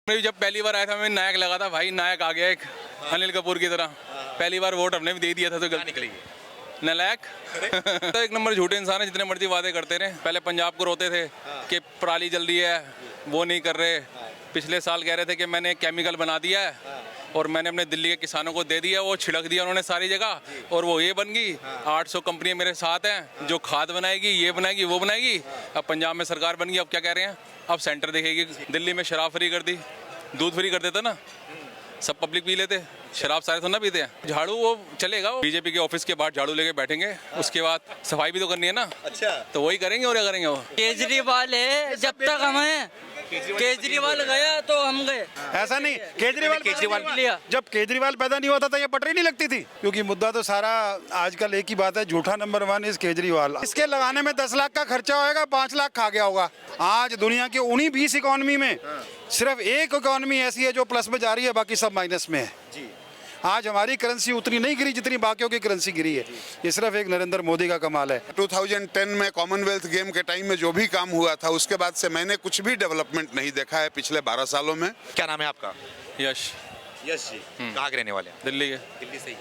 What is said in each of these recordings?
मैं भी जब पहली बार आया था मैं नायक लगा था भाई, नायक आ गया एक अनिल कपूर की तरह। पहली बार वोट हमने भी दे दिया था तो गलती निकली नालायक। तो एक नंबर झूठे इंसान है, जितने मर्जी वादे करते रहे। पहले पंजाब को रोते थे कि पराली जल रही है, वो नहीं कर रहे। पिछले साल कह रहे थे कि मैंने केमिकल बना दिया है और मैंने अपने दिल्ली के किसानों को दे दिया, वो छिड़क दिया उन्होंने सारी जगह और वो ये बन गई। 800 कंपनियां मेरे साथ हैं जो खाद बनाएगी, ये बनाएगी, वो बनाएगी। अब पंजाब में सरकार बन गई, अब क्या कह रहे हैं, अब सेंटर देखेगी। दिल्ली में शराब फ्री कर दी, दूध फ्री कर देता ना, सब पब्लिक पी लेते। शराब सारे तो ना पीते हैं। झाड़ू वो चलेगा, वो बीजेपी के ऑफिस के बाहर झाड़ू लेके बैठेंगे, उसके बाद सफाई भी तो करनी है ना। अच्छा, तो वही करेंगे और क्या करेंगे वो। केजरीवाल है, जब तक हम हैं केजरीवाल गया तो हम गए। ऐसा नहीं, केजरीवाल लिया। जब केजरीवाल पैदा नहीं होता था ये पटरी नहीं लगती थी, क्योंकि मुद्दा तो सारा आजकल एक ही बात है, झूठा नंबर 1 इस केजरीवाल। इसके लगाने में 10 लाख का खर्चा होएगा, 5 लाख खा गया होगा। आज दुनिया के उन्हीं 20 इकोनॉमी में सिर्फ एक इकोनॉमी ऐसी है जो प्लस में जा रही है, बाकी सब माइनस में है जी। आज हमारी करेंसी उतनी नहीं गिरी जितनी बाकियों की करेंसी गिरी है। ये सिर्फ एक नरेंद्र मोदी का कमाल है। 2010 में कॉमनवेल्थ गेम के टाइम में जो भी काम हुआ था उसके बाद से मैंने कुछ भी डेवलपमेंट नहीं देखा है पिछले 12 सालों में। क्या नाम है आपका? यश यश जी। कहाँ के रहने वाले हैं? दिल्ली के। दिल्ली से ही।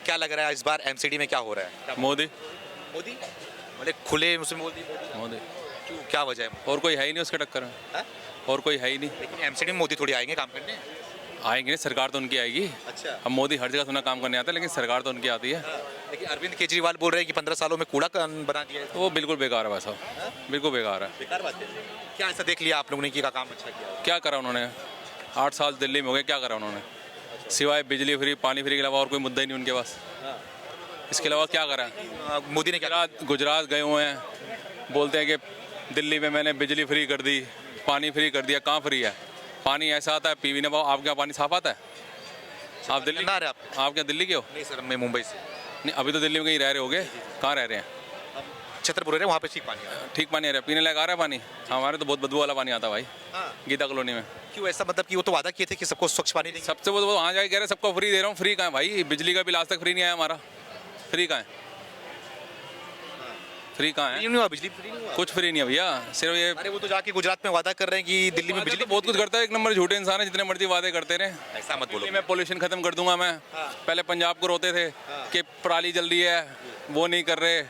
क्या लग रहा है इस बार एमसीडी में क्या हो रहा है? मोदी मोदी मतलब खुले मुझसे मोदी मोदी क्यों, क्या वजह है? और कोई है ही नहीं उसके टक्कर में, और कोई है ही नहीं। लेकिन एमसीडी में मोदी थोड़ी आएंगे काम करने। आएंगे नहीं, सरकार तो उनकी आएगी। अच्छा। अब मोदी हर जगह सुना काम करने आता है, लेकिन सरकार तो उनकी आती है। लेकिन अरविंद केजरीवाल बोल रहे हैं कि 15 सालों में कूड़ा बना दिया है। तो वो बिल्कुल बेकार है वैसा, बिल्कुल बेकार है। बेकार बात है। क्या ऐसा देख लिया आप लोगों ने कि का काम अच्छा किया? क्या करा उन्होंने? 8 साल दिल्ली में हो गए, क्या करा उन्होंने? सिवाय बिजली फ्री, पानी फ्री के अलावा और कोई मुद्दा ही नहीं उनके पास। इसके अलावा क्या करा? मोदी ने क्या? गुजरात गए हुए हैं, बोलते हैं कि दिल्ली में मैंने बिजली फ्री कर दी, पानी फ्री कर दिया। कहाँ फ्री है? पानी ऐसा आता है पीवी ने, आपके यहाँ पानी साफ आता है? आप दिल्ली ना रहे आप क्या दिल्ली के हो? नहीं सर, मैं मुंबई से। नहीं, अभी तो दिल्ली में कहीं रह रहे होगे। कहाँ रह रहे हैं? छतरपुर रहे, वहाँ पे ठीक पानी है। ठीक पानी आ रहा है, पीने लायक आ रहा है पानी? हमारे तो बहुत बदबू वाला पानी आता है भाई, गीता कॉलोनी में। क्यों ऐसा? मतलब कि वो तो वादा किए थे कि सबको स्वच्छ पानी देंगे। सबसे वो वहाँ जाके कह रहे सबको फ्री दे रहा हूँ। फ्री कहाँ है भाई? बिजली का बिल आज तक फ्री नहीं आया हमारा। फ्री कहाँ है? फ्री कहाँ है? नहीं हुआ, बिजली फ्री नहीं हुआ। कुछ फ्री नहीं है भैया, सिर्फ ये। अरे वो तो जाके गुजरात में वादा कर रहे हैं कि दिल्ली में बिजली। बहुत कुछ करता है, एक नंबर झूठे इंसान है, जितने मर्जी वादे करते रहे। ऐसा मत बोलो। मैं पोल्यूशन खत्म कर दूंगा मैं। पहले पंजाब को रोते थे कि पराली जल रही है, वो नहीं कर रहे।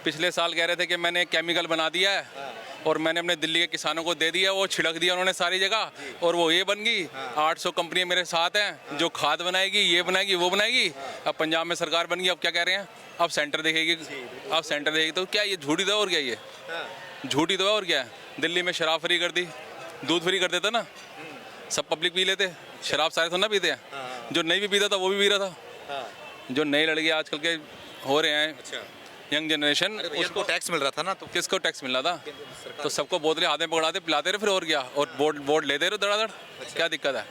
पिछले साल कह रहे थे कि मैंने केमिकल बना दिया है और मैंने अपने दिल्ली के किसानों को दे दिया, वो छिड़क दिया उन्होंने सारी जगह और वो ये बन गई। 800 कंपनियां मेरे साथ हैं जो खाद बनाएगी, ये बनाएगी, वो बनाएगी। अब पंजाब में सरकार बन गई, अब क्या कह रहे हैं, अब सेंटर देखेगी। अब सेंटर देखेगी तो क्या ये झूठी दो और क्या ये झूठी दो और क्या है? दिल्ली में शराब फ्री कर दी, दूध फ्री कर देता ना, सब पब्लिक पी लेते। शराब सारे तो ना पीते हैं, जो नहीं भी पीता था वो भी पी रहा था। जो नए लड़के आजकल के हो रहे हैं, यंग जनरेशन, उसको टैक्स मिल रहा था ना, तो किसको टैक्स मिल रहा था? तो सबको बोतलें हाथ में पकड़ाते पिलाते रहे, फिर और क्या, और वोट लेते रहे धड़ाधड़। क्या दिक्कत है?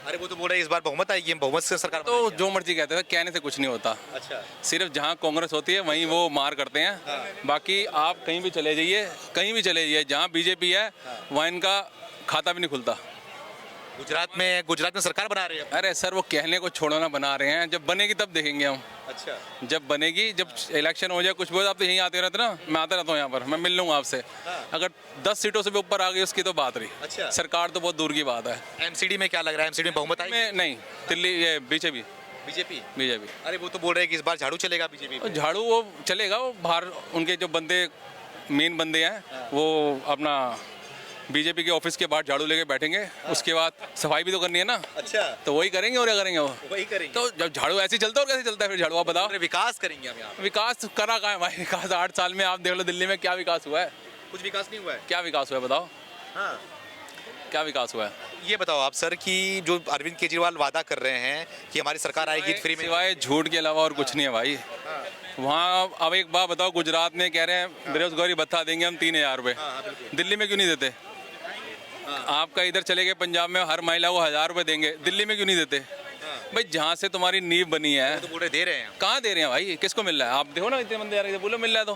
अरे वो तो बोल रहे इस बार बहुमत आएगी, बहुमत से सरकार। तो जो मर्जी कहते थे, कहने से कुछ नहीं होता। अच्छा। सिर्फ जहाँ कांग्रेस होती है वहीं वो मार करते हैं। बाकी आप कहीं भी चले जाइए, कहीं भी चले जाइए, जहाँ बीजेपी है वहाँ इनका खाता भी नहीं खुलता। गुजरात में सरकार बना रही है। अरे सर, वो कहने को छोड़ो ना, बना रहे हैं। जब बनेगी तब देखेंगे हम। अच्छा। जब बनेगी, जब इलेक्शन हो जाए, कुछ भी हो, आप तो यहीं आते रहते ना, मैं आता रहता हूँ यहाँ पर, मैं मिल लूँगा आपसे। अगर 10 सीटों से भी ऊपर आ गई उसकी तो बात रही। अच्छा। सरकार तो बहुत दूर की बात है। एमसीडी में क्या लग रहा है? एमसीडी में बहुमत आएगी? नहीं, दिल्ली ये बीजेपी। बीजेपी। अरे वो तो बोल रहे हैं कि इस बार झाड़ू चलेगा बीजेपी। झाड़ू वो चलेगा, वो बाहर उनके जो बंदे मेन बंदे हैं वो अपना बीजेपी के ऑफिस के बाहर झाड़ू लेके बैठेंगे। उसके बाद सफाई भी तो करनी है ना। अच्छा। तो वही करेंगे और क्या करेंगे? वो वही करेंगे। तो जब झाड़ू ऐसे ही चलता है और कैसे चलता है फिर झाड़ू? आप बताओ। विकास करेंगे हम यहाँ। विकास करा कहाँ है भाई? विकास 8 साल में आप देख लो दिल्ली में क्या विकास हुआ है? कुछ विकास नहीं हुआ है। क्या विकास हुआ है बताओ? हाँ। क्या विकास हुआ है? ये बताओ आप सर कि जो अरविंद केजरीवाल वादा कर रहे हैं कि हमारी सरकार आएगी फ्री में, सिवाय झूठ के अलावा और कुछ नहीं है भाई। वहाँ अब एक बात बताओ, गुजरात में कह रहे हैं बेरोजगारी भत्ता देंगे हम 3000 रुपये। दिल्ली में क्यों नहीं देते? आपका इधर चले गए पंजाब में हर महिला को 1000 रुपये देंगे, दिल्ली में क्यों नहीं देते? भाई जहाँ से तुम्हारी नींव बनी है, तो पूरे दे रहे हैं। कहाँ दे रहे हैं भाई? किसको मिल रहा है? आप देखो ना, इतने बंदे आ रहे हैं, बोलो मिल रहा है तो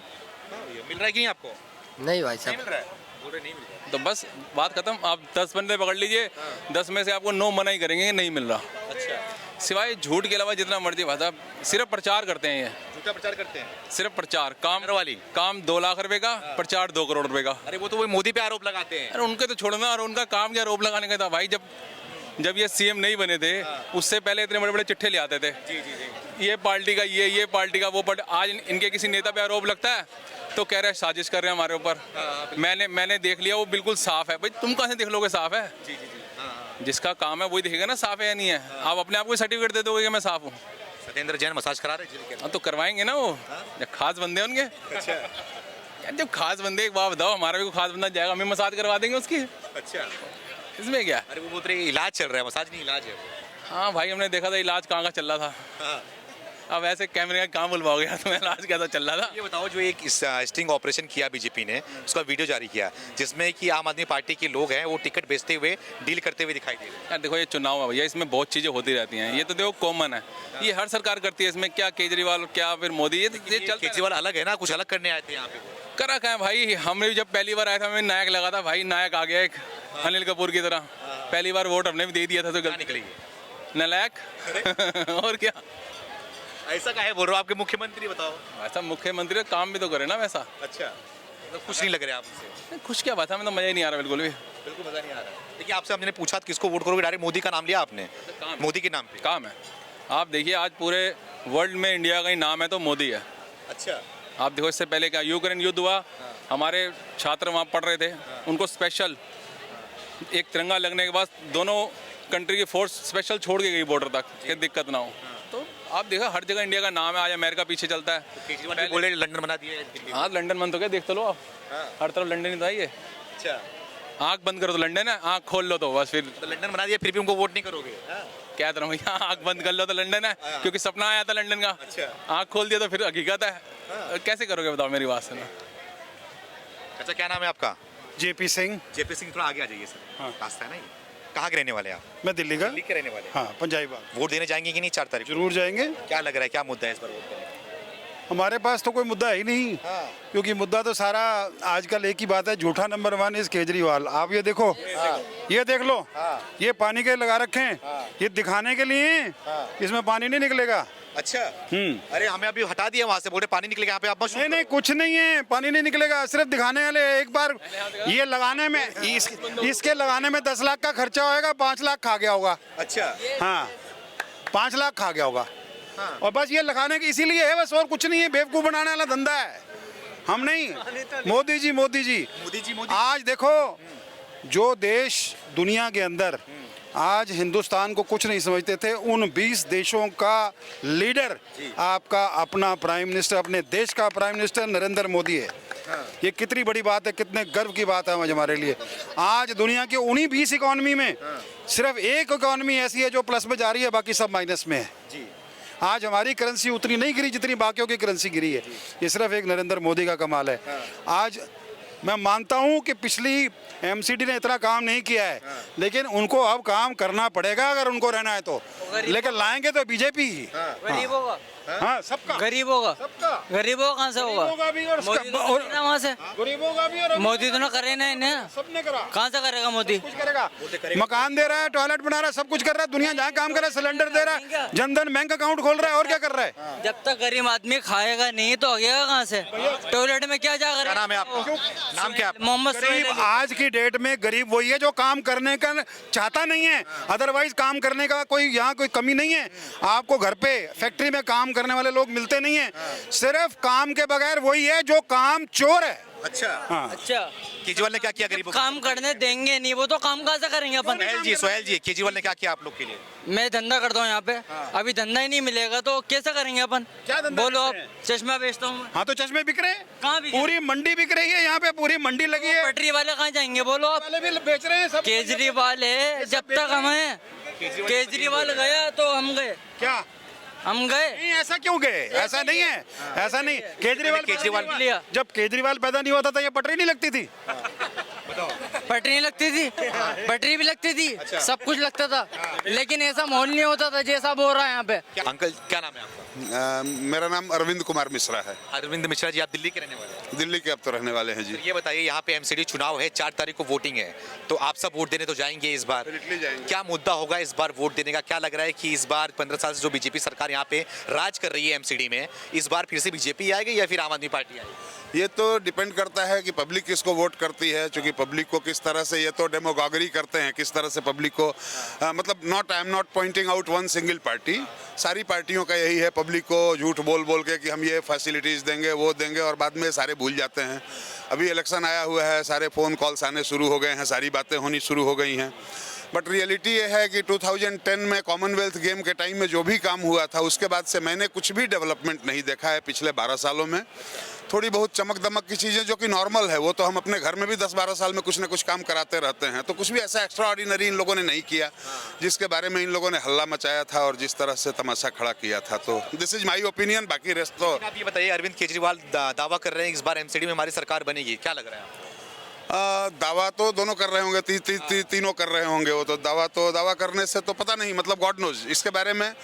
मिल रहा है कि नहीं आपको? नहीं भाई नहीं साहब, मिल रहा है, बोल रहे नहीं मिल रहा। तो बस बात खत्म। आप 10 बंदे पकड़ लीजिए, 10 में से आपको 9 मना ही करेंगे कि नहीं मिल रहा। अच्छा। सिवाय झूठ के अलावा जितना मर्जी भाषा, सिर्फ प्रचार करते हैं ये। का प्रचार करते हैं? सिर्फ प्रचार, काम घर वाली? काम 2 लाख रुपए का, प्रचार 2 करोड़ रुपए का। अरे वो तो वही मोदी पे आरोप लगाते हैं। अरे उनके तो छोड़ना, और उनका काम क्या आरोप लगाने का था भाई। जब ये सीएम नहीं बने थे उससे पहले इतने बड़े बड़े चिट्ठे ले आते थे, ये पार्टी का ये पार्टी का वो पार्टी। आज इनके किसी नेता पे आरोप लगता है तो कह रहे हैं साजिश कर रहे हैं हमारे ऊपर। मैंने देख लिया, वो बिल्कुल साफ है भाई। तुम कहाँ से देख लोगे साफ है? जिसका काम है वही देखेगा ना साफ है या नहीं है। आप अपने आप को सर्टिफिकेट दे दोगे कि मैं साफ हूँ? सत्येंद्र जैन मसाज करा रहे हैं? हाँ तो करवाएंगे ना वो, जब खास बंदे हैं उनके। अच्छा यार जब खास बंदे, एक बात बताओ, हमारा भी कोई खास बंदा जाएगा, हमें मसाज करवा देंगे उसकी, अच्छा। इसमें क्या? अरे वो बोल रहे इलाज चल रहा है, मसाज नहीं इलाज है। हाँ भाई, हमने देखा था इलाज कहाँ का चल रहा था। अब ऐसे कैमरे का कहाँ बुलवाओगे यार, तुम्हें इलाज कैसा चल रहा था? ये बताओ, जो एक स्टिंग ऑपरेशन किया बीजेपी ने, उसका वीडियो जारी किया जिसमें कि आम आदमी पार्टी के लोग हैं वो टिकट बेचते हुए डील करते हुए दिखाई दे रहे हैं। यार देखो, ये चुनाव है भैया, इसमें बहुत चीज़ें होती रहती हैं। ये तो देखो कॉमन है, ये हर सरकार करती है। इसमें क्या केजरीवाल, क्या फिर मोदी, ये चलता है। केजरीवाल अलग है ना, कुछ अलग करने आए थे यहाँ पे। करा क्या है भाई, हमने भी जब पहली बार आया था हमें नायक लगा था भाई, नायक आ गया एक अनिल कपूर की तरह। पहली बार वोट हमने भी दे दिया था तो गलती निकलेगी नालायक। और क्या ऐसा काहे बोल रहे हो? आपके मुख्यमंत्री बताओ। ऐसा मुख्यमंत्री का काम भी तो करे ना वैसा। अच्छा, तो खुश नहीं लग रहे आपसे? खुश क्या बात है, हमें तो मजा ही नहीं आ रहा बिल्कुल भी। बिल्कुल मजा नहीं आ रहा। देखिए, आपसे हमने पूछा किसको वोट करोगे, डायरेक्ट मोदी का नाम लिया आपने। मोदी के नाम पे काम है। आप देखिए, आज पूरे वर्ल्ड में इंडिया का ही नाम है तो मोदी है। अच्छा। आप देखो, इससे पहले क्या यूक्रेन युद्ध हुआ, हमारे छात्र वहाँ पढ़ रहे थे, उनको स्पेशल एक तिरंगा लगने के बाद दोनों कंट्री की फोर्स स्पेशल छोड़ के गई बॉर्डर तक कि दिक्कत ना हो। तो आप देखो, हर जगह इंडिया का नाम है। आज अमेरिका पीछे चलता है। केजरीवाल भी बोले लंदन बना दिया है। हाँ, लंदन बंद हो गया, देख तो लो आप। हर तरफ लंदन ही तो है ये। अच्छा, आँख बंद करो तो लंदन है, आँख खोल लो तो बस फिर तो लंदन बना दिया, फिर भी उनको वोट नहीं करोगे? क्या तरह भैया, आँख बंद कर लो तो लंदन है, क्योंकि सपना आया था लंदन का। अच्छा। आँख खोल दिया तो फिर हकीकत है। कैसे करोगे बताओ, मेरी बात सुनो। अच्छा, क्या नाम है आपका? जेपी सिंह। जेपी सिंह, थोड़ा आगे आ जाइए सर। हाँ। रास्ता है ना ये। कहाँ के रहने वाले हैं आप? मैं दिल्ली का। दिल्ली के रहने वाले हैं। हाँ, पंजाबी बाग। वोट देने जाएंगे कि नहीं 4 तारीख को? जरूर जाएंगे। क्या लग रहा है, क्या मुद्दा है इस बार वोट देने का? हमारे पास तो कोई मुद्दा ही नहीं, क्योंकि मुद्दा तो सारा आजकल एक ही बात है, झूठा नंबर 1 इस केजरीवाल। आप ये देखो, ये देख लो, ये पानी के लगा रखे हैं, ये दिखाने के लिए, इसमें पानी नहीं निकलेगा। अच्छा। अरे हमें अभी हटा दिया वहाँ से, बोले पानी निकलेगा यहाँ पे, आप नहीं नहीं, कुछ नहीं है, पानी नहीं निकलेगा, सिर्फ दिखाने वाले। एक बार ये लगाने में, इसके लगाने में 10 लाख का खर्चा होएगा, 5 लाख खा गया होगा। अच्छा। हाँ, 5 लाख खा गया होगा। और बस ये लगाने की इसीलिए है, बस और कुछ नहीं है। बेवकूफ बनाने वाला धंधा है, हम नहीं। मोदी जी, मोदी जी, मोदी जी, मोदी। आज देखो, जो देश दुनिया के अंदर आज हिंदुस्तान को कुछ नहीं समझते थे, उन 20 देशों का लीडर आपका अपना प्राइम मिनिस्टर, अपने देश का प्राइम मिनिस्टर नरेंद्र मोदी है। ये कितनी बड़ी बात है, कितने गर्व की बात है आज हमारे लिए। आज दुनिया के उन्हीं 20 इकोनॉमी में सिर्फ एक इकोनॉमी ऐसी है जो प्लस में जा रही है, बाकी सब माइनस में है। आज हमारी करेंसी उतनी नहीं गिरी जितनी बाकियों की करेंसी गिरी है। ये सिर्फ एक नरेंद्र मोदी का कमाल है। आज मैं मानता हूं कि पिछली एमसीडी ने इतना काम नहीं किया है, लेकिन उनको अब काम करना पड़ेगा अगर उनको रहना है तो। लेकिन लाएंगे तो बीजेपी ही। गरीबों का, हाँ, सबका, गरीबों का, सबका, गरीबों का कहाँ से होगा? गरीबों का भी और मोदी तो करे ना वहाँ से, गरीबों का भी, और मोदी तो ना करे ना इन्हें, सबने करा। कहाँ से करेगा मोदी? कुछ करेगा, मकान दे रहा है, टॉयलेट बना रहा है, सब कुछ कर रहा है। दुनिया जहाँ काम कर रहा है, सिलेंडर दे रहा है, जनधन बैंक अकाउंट खोल रहा है, और क्या कर रहा है? जब तक गरीब आदमी खाएगा नहीं तो होगा कहाँ से? टॉयलेट में क्या जा क्या नाम है आपका? नाम क्या है? मोहम्मद गरीब आज की डेट में गरीब वही है जो काम करने का चाहता नहीं है। अदरवाइज काम करने का कोई यहाँ कोई कमी नहीं है। आपको घर पे फैक्ट्री में काम करने वाले लोग मिलते नहीं है। सिर्फ काम के बगैर वही है जो काम चोर है। अच्छा। हाँ। अच्छा, केजरीवाल ने क्या किया गरीबों को? काम करने देंगे नहीं, वो तो काम कहाँ से करेंगे अपन? सोहेल जी, केजरीवाल ने क्या किया आप लोग के लिए? मैं धंधा करता हूँ यहाँ पे, अभी धंधा ही नहीं मिलेगा तो कैसे करेंगे अपन? क्या धंधा बोलो आप। करते हैं? चश्मा बेचता हूँ मैं। हाँ, तो चश्मे बिक रहे हैं, कहाँ बिक रहे? पूरी मंडी बिक रही है, यहाँ पे पूरी मंडी लगी है। पटरी वाले कहाँ जाएंगे बोलो आप? वाले भी बेच रहे हैं सब। केजरीवाल है, जब तक हम हैं, केजरीवाल गया तो हम गए, क्या हम गए। नहीं, ऐसा क्यों गए? ऐसा नहीं है, ऐसा नहीं। केजरीवाल लिया। जब केजरीवाल पैदा नहीं होता था ये पटरी नहीं लगती थी। पटरी नहीं लगती थी, पटरी भी लगती थी, सब कुछ लगता था, लेकिन ऐसा माहौल नहीं होता था जैसा हो रहा है यहाँ पे। अंकल, क्या नाम है आपका? मेरा नाम अरविंद कुमार मिश्रा है। अरविंद मिश्रा जी, आप दिल्ली के रहने वाले हैं? दिल्ली के अब तो रहने वाले हैं जी। ये बताइए, यहाँ पे एमसीडी चुनाव है, 4 तारीख को वोटिंग है, तो आप सब वोट देने तो जाएंगे इस बार? Definitely जाएंगे। क्या मुद्दा होगा इस बार वोट देने का? क्या लग रहा है कि इस बार 15 साल से जो बीजेपी सरकार यहाँ पे राज कर रही है एमसीडी में, इस बार फिर से बीजेपी आएगी या फिर आम आदमी पार्टी आएगी? ये तो डिपेंड करता है कि पब्लिक किसको वोट करती है, क्योंकि पब्लिक को किस तरह से, ये तो डेमोगॉगरी करते हैं किस तरह से पब्लिक को, मतलब I am not pointing out one single party, सारी पार्टियों का यही है, पब्लिक को झूठ बोल बोल के कि हम ये फैसिलिटीज़ देंगे वो देंगे, और बाद में सारे भूल जाते हैं। अभी इलेक्शन आया हुआ है, सारे फ़ोन कॉल्स आने शुरू हो गए हैं, सारी बातें होनी शुरू हो गई हैं। बट रियलिटी ये है कि 2010 में कॉमनवेल्थ गेम के टाइम में जो भी काम हुआ था, उसके बाद से मैंने कुछ भी डेवलपमेंट नहीं देखा है पिछले 12 सालों में। थोड़ी बहुत चमक दमक की चीज़ें जो कि नॉर्मल है, वो तो हम अपने घर में भी 10-12 साल में कुछ ना कुछ काम कराते रहते हैं, तो कुछ भी ऐसा एक्स्ट्रा ऑर्डिनरी इन लोगों ने नहीं किया जिसके बारे में इन लोगों ने हल्ला मचाया था और जिस तरह से तमाशा खड़ा किया था। तो दिस इज माई ओपिनियन, बाकी रेस्ट तो आप ये बताइए, अरविंद केजरीवाल दावा कर रहे हैं इस बार एमसीडी में हमारी सरकार बनेगी, क्या लग रहा है आपको? दावा तो दोनों कर रहे होंगे, तीनों कर रहे होंगे, वो तो दावा करने से तो पता नहीं, मतलब गॉड नोज इसके बारे में।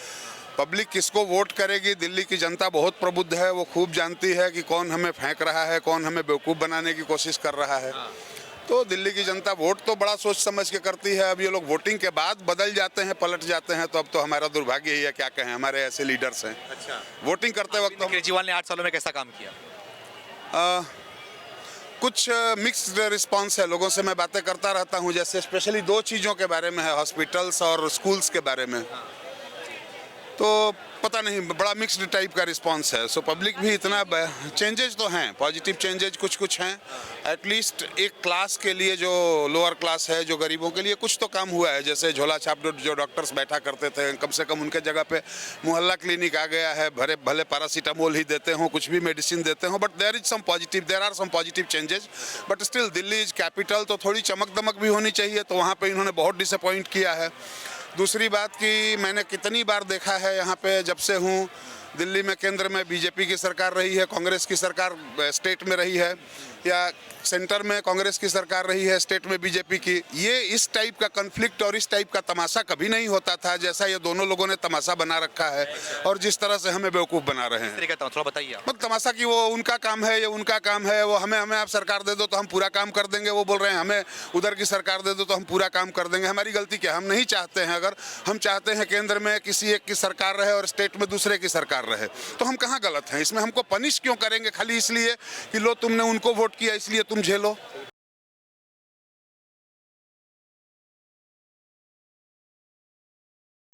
पब्लिक किसको वोट करेगी, दिल्ली की जनता बहुत प्रबुद्ध है, वो खूब जानती है कि कौन हमें फेंक रहा है, कौन हमें बेवकूफ़ बनाने की कोशिश कर रहा है। तो दिल्ली की जनता वोट तो बड़ा सोच समझ के करती है। अब ये लोग वोटिंग के बाद बदल जाते हैं, पलट जाते हैं, तो अब तो हमारा दुर्भाग्य ही है, क्या कहें, हमारे ऐसे लीडर्स हैं। अच्छा, वोटिंग करते वक्त तो केजरीवाल ने 8 सालों में कैसा काम किया? कुछ मिक्स्ड रिस्पांस है, लोगों से मैं बातें करता रहता हूँ, जैसे स्पेशली 2 चीज़ों के बारे में है, हॉस्पिटल्स और स्कूल्स के बारे में, तो पता नहीं, बड़ा मिक्स्ड टाइप का रिस्पांस है। सो पब्लिक भी इतना, चेंजेस तो हैं, पॉजिटिव चेंजेस कुछ हैं, एटलीस्ट एक क्लास के लिए, जो लोअर क्लास है, जो गरीबों के लिए कुछ तो काम हुआ है। जैसे झोला छाप जो डॉक्टर्स बैठा करते थे, कम से कम उनके जगह पे मोहल्ला क्लिनिक आ गया है, भले पैरासीटामोल ही देते हों, कुछ भी मेडिसिन देते हों, but there are some positive changes. But still Delhi is capital, तो थोड़ी चमक दमक भी होनी चाहिए, तो वहाँ पर इन्होंने बहुत डिसअपॉइंट किया है। दूसरी बात कि मैंने कितनी बार देखा है यहाँ पे, जब से हूँ दिल्ली में, केंद्र में बीजेपी की सरकार रही है, कांग्रेस की सरकार स्टेट में रही है, या सेंटर में कांग्रेस की सरकार रही है, स्टेट में बीजेपी की, ये इस टाइप का कन्फ्लिक्ट और इस टाइप का तमाशा कभी नहीं होता था जैसा ये दोनों लोगों ने तमाशा बना रखा है, और जिस तरह से हमें बेवकूफ़ बना रहे हैं। थोड़ा बताइए आप। मतलब तमाशा कि वो उनका काम है, ये उनका काम है, वो हमें आप सरकार दे दो तो हम पूरा काम कर देंगे, वो बोल रहे हैं हमें उधर की सरकार दे दो तो हम पूरा काम कर देंगे। हमारी गलती क्या, हम नहीं चाहते हैं, अगर हम चाहते हैं केंद्र में किसी एक की सरकार रहे और स्टेट में दूसरे की सरकार रहे, तो हम कहाँ गलत हैं? इसमें हमको पनिश क्यों करेंगे खाली इसलिए कि लो तुमने उनको वोट किया इसलिए तुम झेलो?